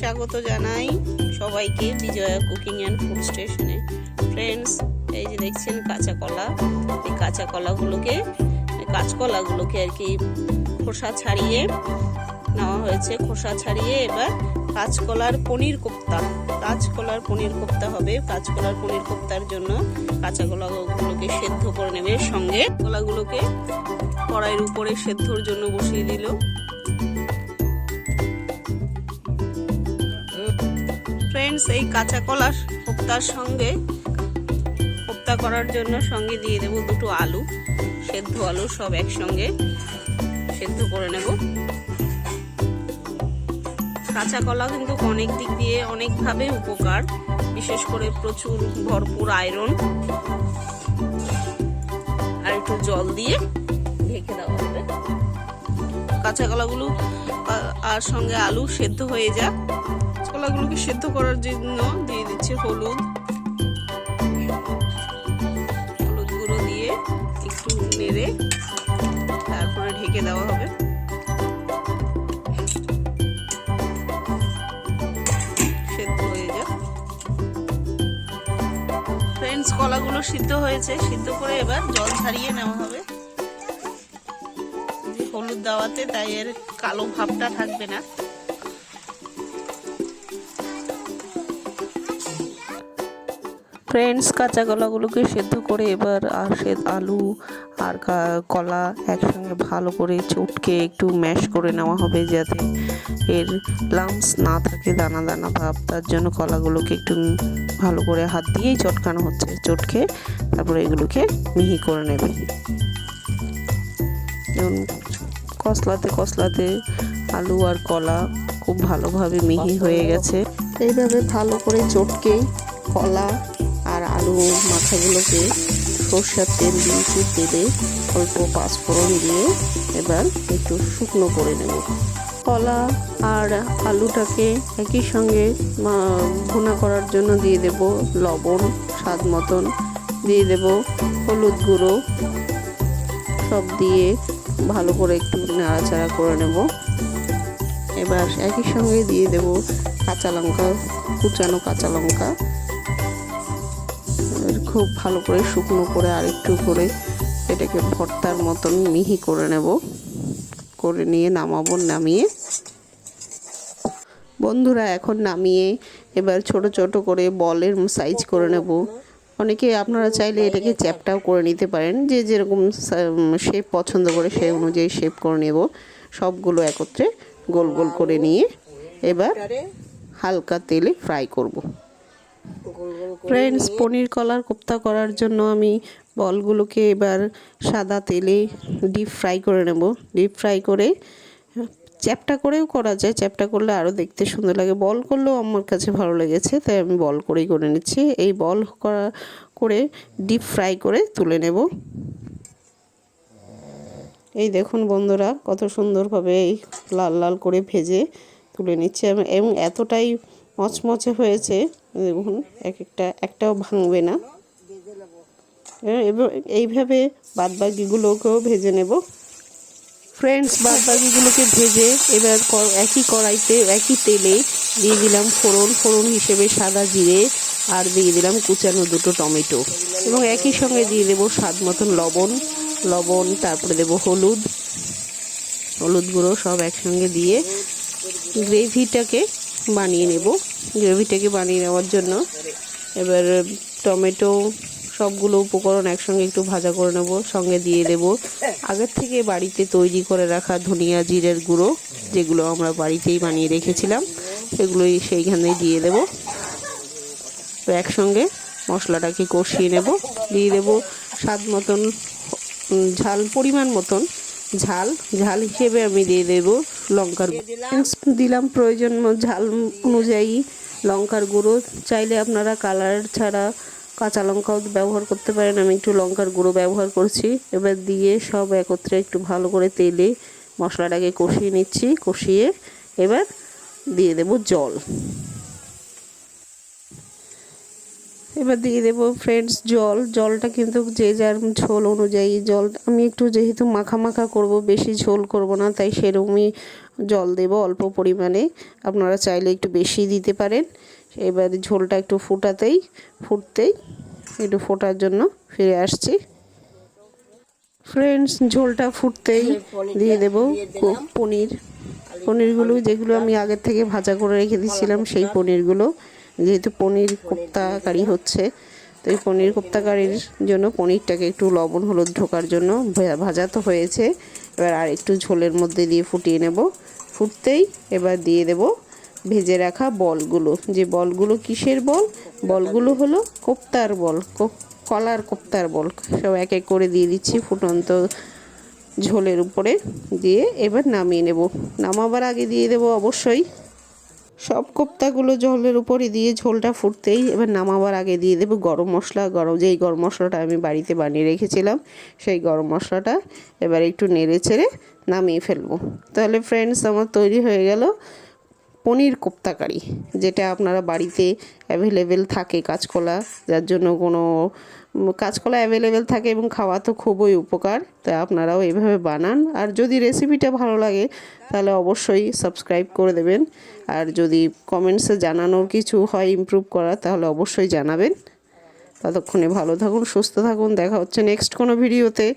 স্বাগত জানাই সবাইকে বিজয়া কুকিং অ্যান্ড ফুড স্টেশনে। ফ্রেন্ডস, এই যে দেখছেন কাঁচা কলা, এই কাঁচকলাগুলোকে আর কি খোসা ছাড়িয়ে নেওয়া হয়েছে। খোসা ছাড়িয়ে এবার কাঁচকলার পনির কোপ্তা হবে। কাঁচকলার পনির কোপ্তার জন্য কাঁচা কলাগুলোকে সেদ্ধ করে নেবে। সঙ্গে কলাগুলোকে কড়াইয়ের উপরে সেদ্ধর জন্য বসিয়ে দিল। ফ্রেন্ডস, এই কাঁচা কলার কোপ্তার সঙ্গে কোপ্তা করার জন্য সঙ্গে দিয়ে দেব দুটো আলু, সেদ্ধ আলু, সব একসঙ্গে সেদ্ধ করে নেব। কাঁচা কলা কিন্তু অনেক দিক দিয়ে অনেকভাবে উপকার, বিশেষ করে প্রচুর ভরপুর আয়রন। আর একটু জল দিয়ে ঢেকে দেওয়া হবে। কাঁচা কলাগুলো আর সঙ্গে আলু সেদ্ধ হয়ে যাক। কলাগুলোকে সেদ্ধ করার জন্য দিয়ে দিচ্ছে হলুদ গুঁড়ো দিয়ে একটু নেড়ে তারপরে ঢেকে দেওয়া হবে। সেদ্ধ হয়ে যাক। ফ্রেন্ডস, কলাগুলো সিদ্ধ হয়েছে। সিদ্ধ করে এবার জল ছাড়িয়ে নেওয়া হবে। হলুদ দেওয়াতে তাই এর কালো ভাবটা থাকবে না। ফ্রেন্ডস, কাঁচা কলাগুলোকে সেদ্ধ করে এবার আলু আর কলা একসঙ্গে ভালো করে চটকে একটু ম্যাশ করে নেওয়া হবে, যাতে এর লাম্পস না থাকে, দানা দানা ভাব। তার জন্য কলাগুলোকে একটু ভালো করে হাত দিয়েই চটকানো হচ্ছে। চটকে তারপরে এগুলোকে মিহি করে নেবে। যেমন কসলাতে আলু আর কলা খুব ভালোভাবে মিহি হয়ে গেছে। এইভাবে ভালো করে চটকে কলা আর আলু মাথাগুলোকে সরষের তেল দিয়েছি। তেলে অল্প পাঁচফোড়ন দিয়ে এবার একটু শুকনো করে নেব। কলা আর আলুটাকে একই সঙ্গে ভুনা করার জন্য দিয়ে দেব লবণ স্বাদ মতন, দিয়ে দেব হলুদ গুঁড়ো, সব দিয়ে ভালো করে একটু নাড়াচাড়া করে নেব। এবার একই সঙ্গে দিয়ে দেব কাঁচা লঙ্কা, কুচানো কাঁচা লঙ্কা। খুব ভালো করে শুকনো করে আরেকটু করে এটাকে ভর্তার মতন মিহি করে নেব। করে নিয়ে নামিয়ে বন্ধুরা, এখন নামিয়ে এবার ছোট ছোট করে বলের সাইজ করে নেব। অনেকে আপনারা চাইলে এটাকে চ্যাপটাও করে নিতে পারেন, যে যেরকম শেপ পছন্দ করে সেই অনুযায়ী শেপ করে নেব। সবগুলো একত্রে গোল গোল করে নিয়ে এবার হালকা তেলে ফ্রাই করব। ফ্রেন্ডস, পনির কলার কোপ্তা করার জন্য আমি বলগুলোকে এবার সাদা তেলে ডিপ ফ্রাই করে নেব। ডিপ ফ্রাই করে চ্যাপটা করেও করা যায়, চ্যাপটা করলে আরও দেখতে সুন্দর লাগে। বল করলেও আমার কাছে ভালো লেগেছে, তাই আমি বল করেই করে নিচ্ছি। এই বল করে ডিপ ফ্রাই করে তুলে নেব। এই দেখুন বন্ধুরা, কত সুন্দরভাবে এই লাল লাল করে ভেজে তুলে নিচ্ছে এবং এতটাই মচমচে হয়েছে, দেখুন একটাও ভাঙবে না। এইভাবে বাদবাকিগুলোকেও ভেজে নেব। ফ্রেন্ডস, বাদবাকিগুলোকে ভেজে এবার একই কড়াইতে একই তেলে দিয়ে দিলাম ফোড়ন হিসেবে সাদা জিরে, আর দিয়ে দিলাম কুচানো দুটো টমেটো, এবং একই সঙ্গে দিয়ে দেবো স্বাদ মতন লবণ, তারপরে দেবো হলুদ গুঁড়ো, সব একসঙ্গে দিয়ে গ্রেভিটাকে বানিয়ে নেওয়ার জন্য এবার টমেটো সবগুলো উপকরণ একসঙ্গে একটু ভাজা করে নেব। সঙ্গে দিয়ে দেব আগের থেকে বাড়িতে তৈরি করে রাখা ধনিয়া জিরের গুঁড়ো, যেগুলো আমরা বাড়িতেই বানিয়ে রেখেছিলাম, সেগুলোই সেইখানে দিয়ে দেব। তো একসঙ্গে মশলাটাকে কষিয়ে নেব। দিয়ে দেব স্বাদ মতন ঝাল, পরিমাণ মতন ঝাল হিসেবে আমি দিয়ে দেব লঙ্কার দিলাম প্রয়োজন ঝাল অনুযায়ী লঙ্কার গুঁড়ো। চাইলে আপনারা কালার ছাড়া কাঁচা লঙ্কাও ব্যবহার করতে পারেন, আমি একটু লঙ্কার গুঁড়ো ব্যবহার করছি। এবার দিয়ে সব একত্রে একটু ভালো করে তেলে মশলাটাকে কষিয়ে নিচ্ছি। কষিয়ে এবার দিয়ে দেব এবার দিয়ে দেবো ফ্রেন্ডস জলটা কিন্তু যে যার ঝোল অনুযায়ী জল। আমি একটু যেহেতু মাখা করব, বেশি ঝোল করব না, তাই সেরকমই জল দেব অল্প পরিমাণে, আপনারা চাইলে একটু বেশি দিতে পারেন। এবারে ঝোলটা একটু ফুটতেই একটু ফোটার জন্য ফিরে আসছি। ফ্রেন্ডস, ঝোলটা ফুটতেই দিয়ে দেব পনিরগুলো, যেগুলো আমি আগের থেকে ভাজা করে রেখে দিয়েছিলাম সেই পনিরগুলো। যেহেতু পনির কোপ্তা কারি হচ্ছে, তো এই পনির কোপ্তা কারির জন্য পনিরটাকে একটু লবণ হলুদ ঢোকার জন্য ভাজা তো হয়েছে, এবার আর একটু ঝোলের মধ্যে দিয়ে ফুটিয়ে নেব। ফুটতেই এবার দিয়ে দেব ভেজে রাখা বলগুলো। যে বলগুলো কিসের বল? বলগুলো হলো কোপ্তার বল, কলার কোপ্তার বল। সব এক এক করে দিয়ে দিচ্ছি ফুটন্ত ঝোলের উপরে দিয়ে এবার নামিয়ে নেব। নামাবার আগে দিয়ে দেব অবশ্যই সব কোপ্তাগুলো ঝোলের উপরে দিয়ে ঝোলটা ফুটতেই এবার নামাবার আগে দিয়ে দেব গরম মশলা। যেই গরম মশলাটা আমি বাড়িতে বানিয়ে রেখেছিলাম সেই গরম মশলাটা এবার একটু নেড়ে চেড়ে নামিয়ে ফেলবো। তাহলে ফ্রেন্ডস, আমার তৈরি হয়ে গেল পনির কোপ্তা কারি, যেটা আপনারা বাড়িতে অ্যাভেলেবেল থাকে কাঁচকলা, যার জন্য কোনো কাঁচকলা অ্যাভেলেবেল থাকে এবং খাওয়া তো খুবই উপকার। তাই আপনারাও এইভাবে বানান। আর যদি রেসিপিটা ভালো লাগে তাহলে অবশ্যই সাবস্ক্রাইব করে দেবেন। আর যদি কমেন্টসে জানানোর কিছু হয় ইমপ্রুভ করার, তাহলে অবশ্যই জানাবেন। ততক্ষণে ভালো থাকুন, সুস্থ থাকুন, দেখা হচ্ছে নেক্সট কোনো ভিডিওতে।